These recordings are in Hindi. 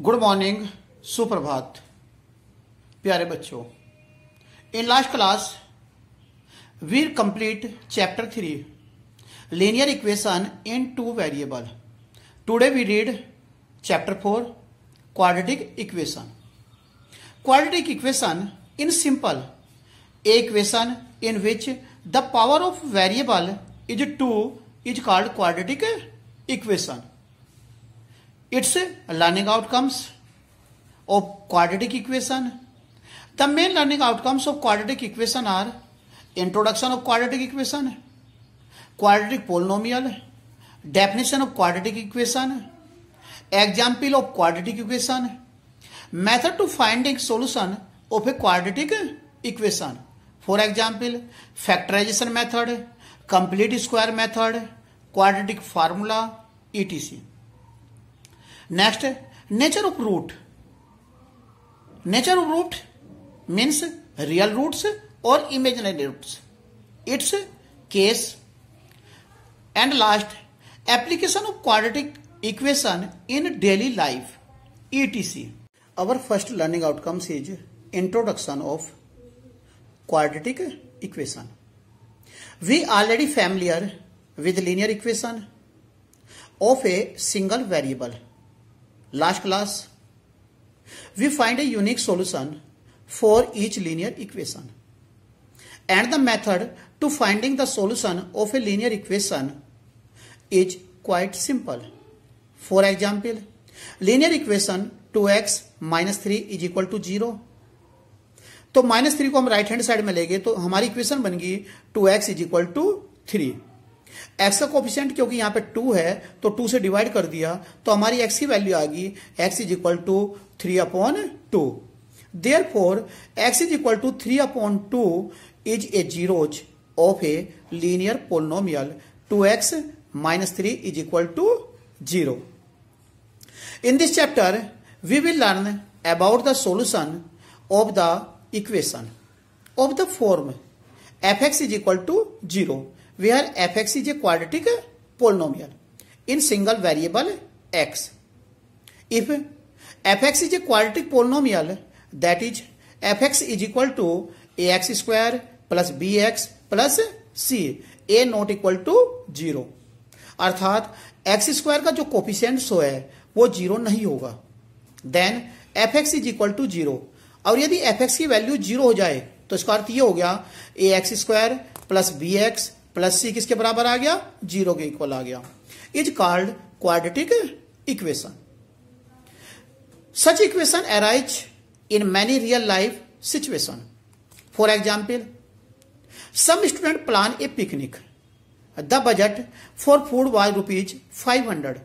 गुड मॉर्निंग, सुप्रभात प्यारे बच्चों। In last class we complete chapter 3 linear equation in two variable. Today we read chapter 4 quadratic equation. Quadratic equation in simple a equation in which the power of variable is 2 is called quadratic equation. Its learning outcomes of quadratic equation. The main learning outcomes of quadratic equation are introduction of quadratic equation, quadratic polynomial, definition of quadratic equation, example of quadratic equation, method to finding solution of a quadratic equation. For example, factorization method, complete square method, quadratic formula, etc. Next, nature of root. Nature of root means real roots or imaginary roots. Its case. And last, application of quadratic equation in daily life, etc. Our first learning outcomes is introduction of quadratic equation. We already familiar with linear equation of a single variable. Last class, we find a unique solution for each linear equation. And the method to finding the solution of a linear equation is quite simple. For example, linear equation 2x minus 3 is equal to 0. तो माइनस 3 को हम राइट हैंड साइड में लेंगे तो हमारी इक्वेशन बन गई 2x is equal to 3. x का कोफिशिएंट क्योंकि यहाँ पे 2 है तो 2 से डिवाइड कर दिया तो हमारी x की वैल्यू आ गई x is equal to 3/2. Therefore x is equal to 3/2 is a zeros of a linear polynomial 2x minus 3 is equal to 0. In this chapter, we will learn about the solution of the equation of the form fx is equal to 0, where fx is a quadratic polynomial in single variable x. If fx is a quadratic polynomial, that is fx is equal to ax square plus bx plus c, a not equal to 0. अर्थात एक्स स्क्वायर का जो कोफिशिएंट है वो 0 नहीं होगा. Then f x is equal to 0. और यदि एफ एक्स की वैल्यू 0 हो जाए तो इसका अर्थ ये हो गया A x square plus B x plus C किसके बराबर आ गया, 0 के इक्वल आ गया. Is called quadratic equation. Such equation arise in many real life situation. For example, some student plan a picnic. The budget for food was rupees 500,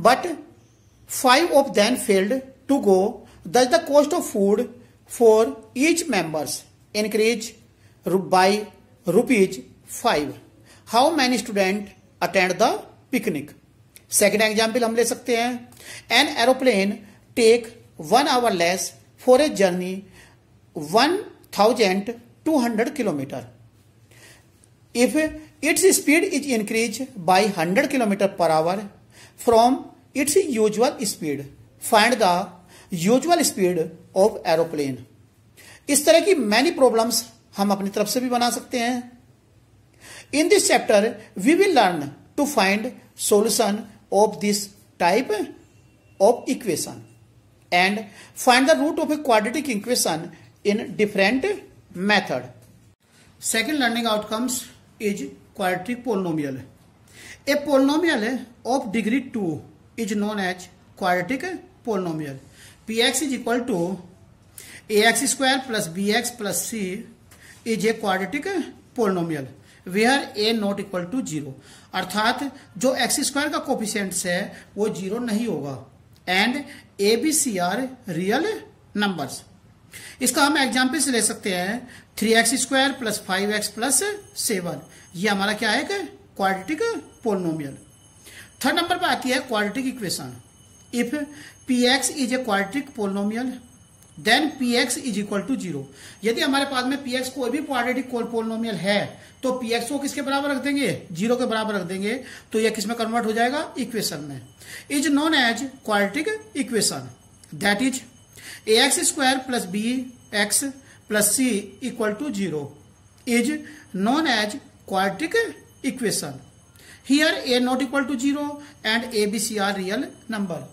but 5 of them failed to go. Thus, the cost of food for each members increased by rupees 5. How many students attend the picnic? Second example हम ले सकते हैं. An aeroplane take 1 hour less for a journey 1,200 kilometer. If its speed is increased by 100 kilometer per hour from its usual speed, find the usual speed of aeroplane. इस तरह की मैनी प्रॉब्लम्स हम अपनी तरफ से भी बना सकते हैं. In this chapter, we will learn to find solution of this type of equation and find the root of a quadratic equation in different method. Second learning outcomes is quadratic polynomial. A polynomial of degree 2 is known as quadratic polynomial. Px is equal to ax square plus bx plus c is a quadratic polynomial where a not equal to 0. अर्थात जो एक्स स्क्वायर का कोफिशिएंट्स है वो 0 नहीं होगा. And a b c are real numbers. इसका हम एग्जाम्पल से ले सकते हैं 3x square plus 5x plus 7. ये हमारा क्या है, क्वाड्रेटिक पोलिनोमियल. थर्ड नंबर पे आती है quadratic equation. If px is a quadratic polynomial then px is equal to 0. यदि हमारे पास में px कोई भी क्वाड्रेटिक पोलिनोमियल है तो px को किसके बराबर रख देंगे, 0 के बराबर रख देंगे. तो यह किस में कन्वर्ट हो जाएगा, इक्वेशन में. Is known as quadratic equation. That is ax square plus B x plus C equal to 0 is known as quadratic equation. Here a not equal to 0 and a b c are real number.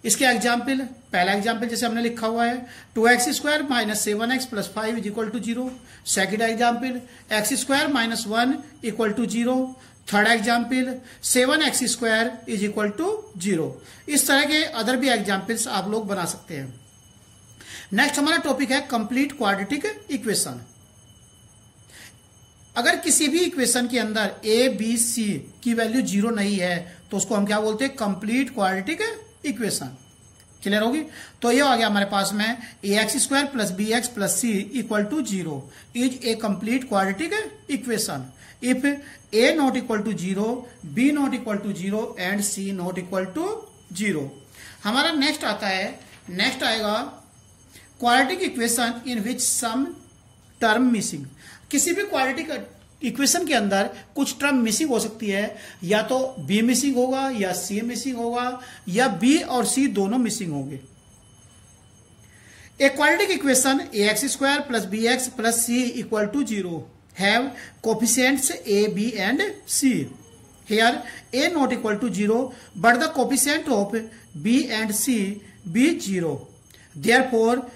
इसके एग्जाम्पल, पहला एग्जाम्पल जैसे हमने लिखा हुआ है 2x square minus 7x plus 5 is equal to 0। Second example x square minus 1 equal to 0। Third example 7x square is equal to 0। इस तरह के अदर भी एग्जाम्पल्स आप लोग बना सकते हैं। नेक्स्ट हमारा टॉपिक है कंप्लीट क्वाड्रेटिक इक्वेशन। अगर किसी भी इक्वेशन के अंदर ए बी सी की वैल्यू 0 नहीं है तो उसको हम क्या बोलते हैं, कंप्लीट क्वाड्रेटिक इक्वेशन। क्लियर होगी? तो ये आ गया हमारे पास में A x square plus B x plus C equal to 0 is a complete quadratic equation if A not equal to 0, B not equal to 0 and C not equal to 0। हमारा नेक्स्ट आता है, नेक्स्ट आएगा quadratic equation in which some term missing. किसी भी क्वाड्रेटिक इक्वेशन के अंदर कुछ टर्म मिसिंग हो सकती है, या तो बी मिसिंग होगा या सी मिसिंग होगा या बी और सी दोनों मिसिंग होंगे। A quadratic equation a x square plus B x plus C equal to 0 have coefficients a b and c. Here a not equal to 0 but the coefficient of b and c be 0। Therefore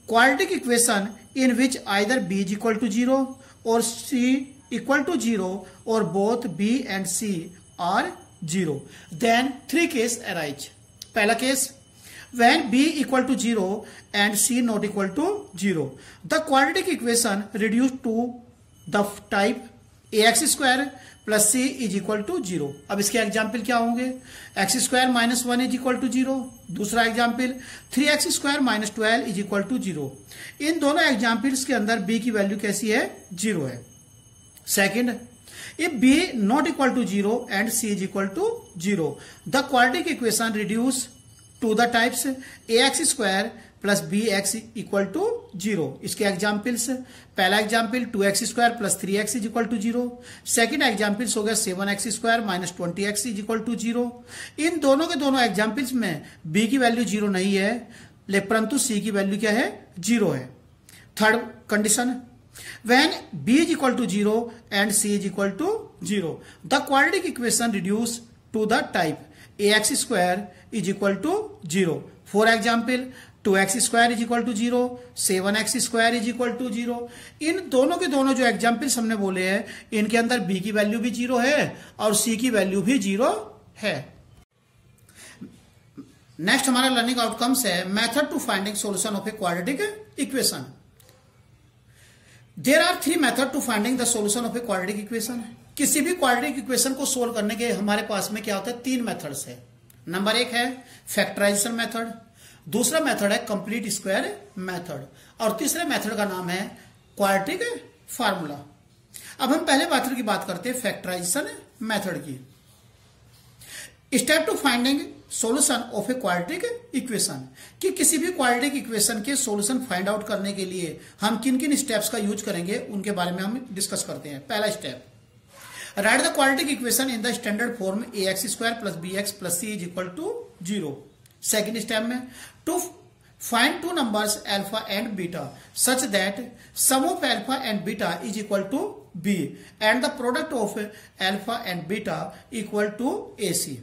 quadratic equation in which either b is equal to 0 or c equal to 0 or both b and c are 0, then three cases arise. पहला case, when b equal to 0 and c not equal to 0, the quadratic equation reduced to the type ax square plus C is equal to 0। अब इसके एग्जाम्पल क्या होंगे, x square minus 1 is equal to 0। दूसरा example 3x square minus 12 is equal to 0। इन दोनों एग्जाम्पल्स के अंदर b की वैल्यू कैसी है, 0 है। Second, if b not equal to 0 and c is equal to 0, the quadratic equation reduce to the types ax square plus B x equal to 0। इसके एग्जाम्पल्स, पहला example 2x square plus 3x is equal to 0। Second examples हो गया 7x square minus 20x is equal to 0। इन दोनों के दोनों एग्जाम्पल्स में b की वैल्यू 0 नहीं है, परंतु c की वैल्यू क्या है, 0 है। Third condition, when b is equal to 0 and c is equal to 0, the quadratic equation reduce to the type ax square is equal to 0। For example 2x square is equal to 0, 7x square is equal to 0। इन दोनों के दोनों जो एग्जाम्पल्स हमने बोले हैं, इनके अंदर b की वैल्यू भी 0 है और c की वैल्यू भी 0 है। नेक्स्ट हमारा लर्निंग आउटकम्स है method to finding solution of a quadratic equation. There are 3 method to finding the solution of a quadratic equation. किसी भी क्वाड्रेटिक इक्वेशन को सोल्व करने के हमारे पास में क्या होता है, 3 मेथड्स है। नंबर 1 है फैक्टराइजेशन मेथड, दूसरा मेथड है कंप्लीट स्क्वायर मेथड और तीसरे मेथड का नाम है क्वाड्रेटिक फार्मूला। अब हम पहले मेथड की बात करते हैं, फैक्टराइजेशन मेथड की। Step to finding solution of a quadratic equation, कि किसी भी क्वाड्रेटिक इक्वेशन के सॉल्यूशन फाइंड आउट करने के लिए हम किन किन स्टेप्स का यूज करेंगे उनके बारे में हम डिस्कस करते हैं। पहला step, right the quadratic equation in the standard form A x square plus B x plus C is equal to 0। Second step में, to find two numbers alpha and beta such that sum of alpha and beta is equal to B and the product of alpha and beta equal to A C.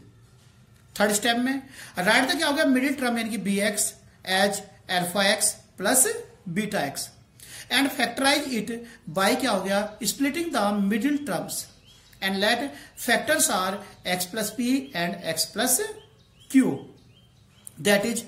Third step में, राइट द क्या हो गया, मिडिल टर्म यानी कि B x as alpha x plus beta x and factorise it by क्या हो गया, splitting the middle terms and let factors are x plus p and x plus q. That is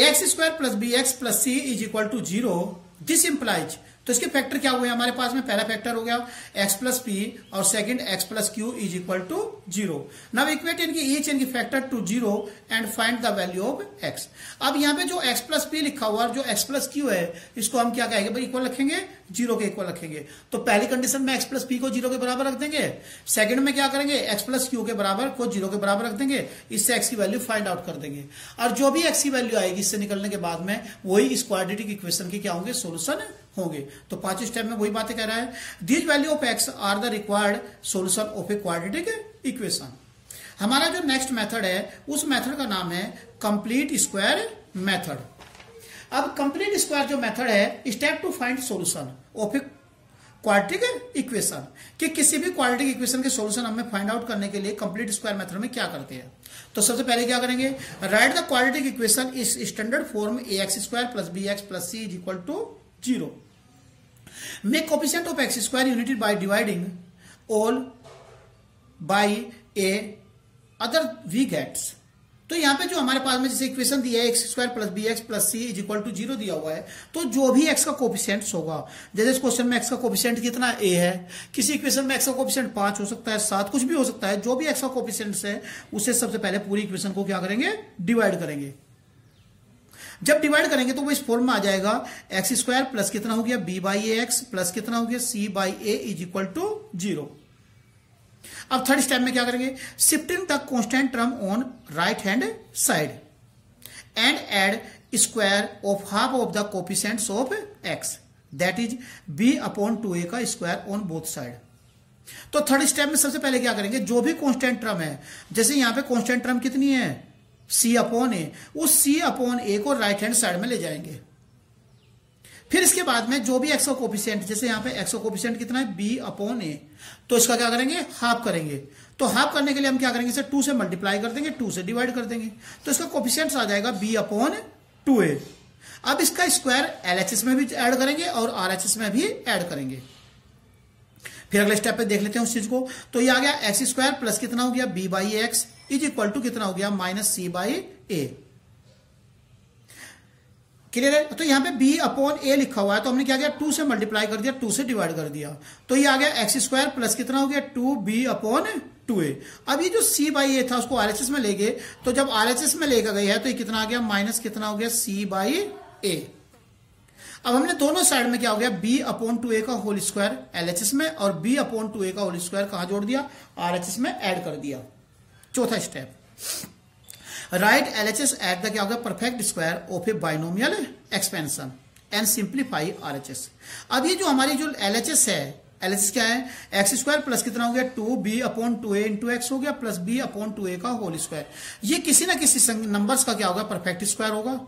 ax square plus bx plus c is equal to 0. This implies, तो इसके फैक्टर क्या हुए हमारे पास में, पहला फैक्टर हो गया x प्लस पी और second x plus q is equal to 0। Now equate इनकी ईच इनकी फैक्टर टू 0 एंड find the value of x। अब यहाँ पे जो x प्लस पी लिखा हुआ और जो x प्लस क्यू है, इसको हम क्या कहेंगे भाई, इक्वल रखेंगे, 0 के इक्वल रखेंगे। तो पहली कंडीशन में x प्लस पी को 0 के बराबर रख देंगे, सेकंड में क्या करेंगे, x प्लस क्यू के बराबर को 0 के बराबर रख देंगे, इससे x की वैल्यू फाइंड आउट कर देंगे और जो भी x की वैल्यू आएगी इससे निकलने के बाद में वही इस क्वाड्रेटिक इक्वेशन के क्या होंगे, सोल्यूशन होंगे। तो पांचवें स्टेप में वही बातें कह रहा है, these value of x are the required solution of a quadratic equation. हमारा जो नेक्स्ट मेथड है उस मेथड का नाम है कंप्लीट स्क्वायर मेथड। अब कंप्लीट स्क्वायर जो मेथड है, step to find solution of a quadratic equation, कि किसी भी क्वाड्रेटिक इक्वेशन के सॉल्यूशन हमें फाइंड आउट करने के लिए कंप्लीट स्क्वायर मेथड में क्या करते हैं। तो सबसे पहले क्या करेंगे, write the quadratic equation is standard form ax square plus bx plus c is equal to 0। Make coefficient of x square united by dividing all by a other we gets. तो यहां पे जो हमारे पास में जैसे इक्वेशन दिया है x square plus B x plus C is equal to 0 दिया हुआ है, तो जो भी एक्स का कोफिशिएंट होगा, जैसे इस क्वेश्चन में एक्स का कोफिशिएंट कितना ए है, किसी इक्वेशन में एक्स का कोफिशिएंट 5 हो सकता है, 7, कुछ भी हो सकता है, जो भी एक्स का कोफिशिएंट है उसे सबसे पहले पूरी इक्वेशन को क्या करेंगे, डिवाइड करेंगे। जब डिवाइड करेंगे तो वो इस फॉर्म में आ जाएगा, एक्स स्क्वायर प्लस कितना हो गया B by A X plus कितना हो गया C by A is equal to 0। अब थर्ड स्टेप में क्या करेंगे, shifting the constant term on right hand side and add square of half of the coefficients of X that is b upon 2a का स्क्वायर ऑन बोथ साइड। तो थर्ड स्टेप में सबसे पहले क्या करेंगे, जो भी कांस्टेंट टर्म है, जैसे यहां पे कांस्टेंट टर्म कितनी है c अपॉन ए, उस c अपॉन ए को राइट हैंड साइड में ले जाएंगे। फिर इसके बाद में जो भी एक्स का कोफिशिएंट, जैसे यहां पे एक्स का कोफिशिएंट कितना है b अपॉन ए, तो इसका क्या करेंगे, हाफ करेंगे। तो हाफ करने के लिए हम क्या करेंगे, इसे 2 से मल्टीप्लाई कर देंगे, 2 से डिवाइड कर देंगे, तो इसका कोफिशिएंट आ जाएगा b अपॉन 2a। अब इसका स्क्वायर LHS में भी ऐड करेंगे और RHS में भी ऐड करेंगे। फिर अगले स्टेप पे देख लेते हैं उस चीज को। तो ये आ गया एक्स स्क्वायर प्लस कितना हो गया b by x is equal to कितना हो गया minus c by a. Clear है। तो यहां पे b अपॉन ए लिखा हुआ है, तो हमने क्या किया, 2 से मल्टीप्लाई कर दिया, 2 से डिवाइड कर दिया, तो ये आ गया एक्स स्क्वायर प्लस कितना हो गया 2b अपॉन 2a। अब ये जो c बाई ए था उसको RHS में ले गए, तो जब RHS में लेकर गए हैं तो ये कितना आ गया, माइनस कितना हो गया c बाई ए। अब हमने दोनों साइड में क्या हो गया, b अपॉन 2a का होल स्क्वायर LHS में और b अपॉन 2a का होल स्क्वायर कहां जोड़ दिया, RHS में ऐड कर दिया। चौथा step, right LHS at the क्या होगा, perfect square of A binomial expansion and simplify RHS। अब ये जो हमारी जो LHS है, LHS क्या है, एक्स स्क्वायर प्लस कितना हो गया 2b upon 2a into x हो गया प्लस b अपॉन 2a का होल स्क्वायर। ये किसी ना किसी नंबर्स का क्या होगा, परफेक्ट स्क्वायर होगा।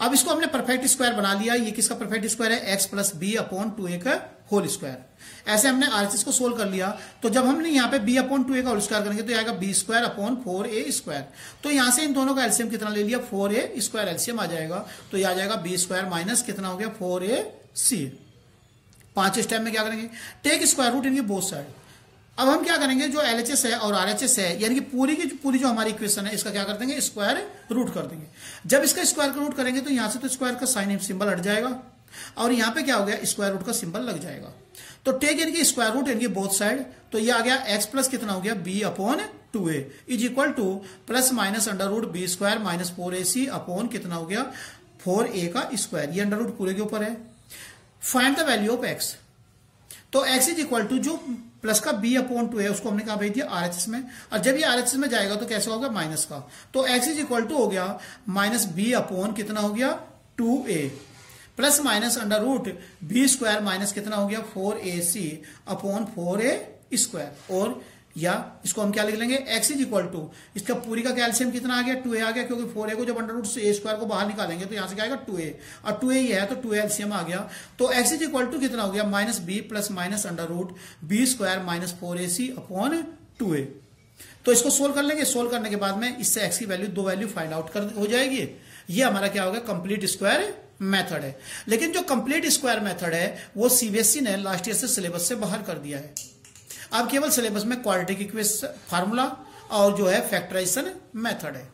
अब इसको हमने परफेक्ट स्क्वायर बना लिया, ये किसका परफेक्ट स्क्वायर है, x plus b upon 2a का होल स्क्वायर। ऐसे हमने RHS को सोल्व कर लिया, तो जब हमने यहाँ पे b अपॉन 2a का होल स्क्वायर करेंगे तो आएगा b square upon 4a square. तो यहां से इन दोनों का एलसीएम कितना ले लिया, 4a स्क्वायर एलसीएम आ जाएगा, तो ये आ जाएगा b स्क्वायर माइनस कितना हो गया 4ac। 5 स्टेप में क्या करेंगे, टेक स्क्वायर रूट इनकी बोथ साइड। अब हम क्या करेंगे, जो LHS है और RHS है, यानी कि पूरी की पूरी जो हमारी इक्वेशन है, इसका क्या कर देंगे, स्क्वायर रूट कर देंगे। जब इसका स्क्वायर का रूट करेंगे तो यहां से तो स्क्वायर का साइन सिंबल हट जाएगा और यहां पे क्या हो गया, स्क्वायर रूट का सिंबल लग जाएगा। तो टेक इनकी स्क्वायर रूट इनकी बोथ साइड, तो ये आ गया x प्लस कितना हो गया b upon 2a is equal to plus minus under root b square minus 4ac upon कितना हो गया 4a का स्क्वायर। ये अंडर रूट पूरे के ऊपर है। Find the value of x। तो x इज इक्वल टू जो प्लस का b अपॉन 2 है उसको हमने कहा भेज दिया RHS में, और जब ये RHS में जाएगा तो कैसे होगा, माइनस का। तो x इज इक्वल टू हो गया माइनस b अपॉन कितना हो गया 2a plus minus under root b square minus कितना हो गया 4ac अपॉन 4a स्क्वायर। और या इसको हम क्या लिख लेंगे, x इज इक्वल टू इसका पूरी का कैल्शियम कितना आ गया 2a आ गया, क्योंकि 4a को जब अंडर रूट से a स्क्वायर को बाहर निकालेंगे तो यहां से क्या आएगा 2a, और 2a ही है तो 2a एलसीएम आ गया। तो x इज इक्वल टू कितना हो गया minus b plus minus under root b square minus 4ac upon 2a। तो इसको सोल्व कर लेंगे, सोल्व करने के बाद में इससे x की वैल्यू, 2 वैल्यू फाइंड आउट कर हो जाएगी। ये हमारा क्या होगा, कंप्लीट स्क्वायर मेथड है। लेकिन जो कंप्लीट स्क्वायर मेथड है वो CBSE ने लास्ट ईयर से सिलेबस से बाहर कर दिया है। अब केवल सिलेबस में क्वाड्रेटिक इक्वेशन फार्मूला और जो है फैक्टराइजेशन मेथड है।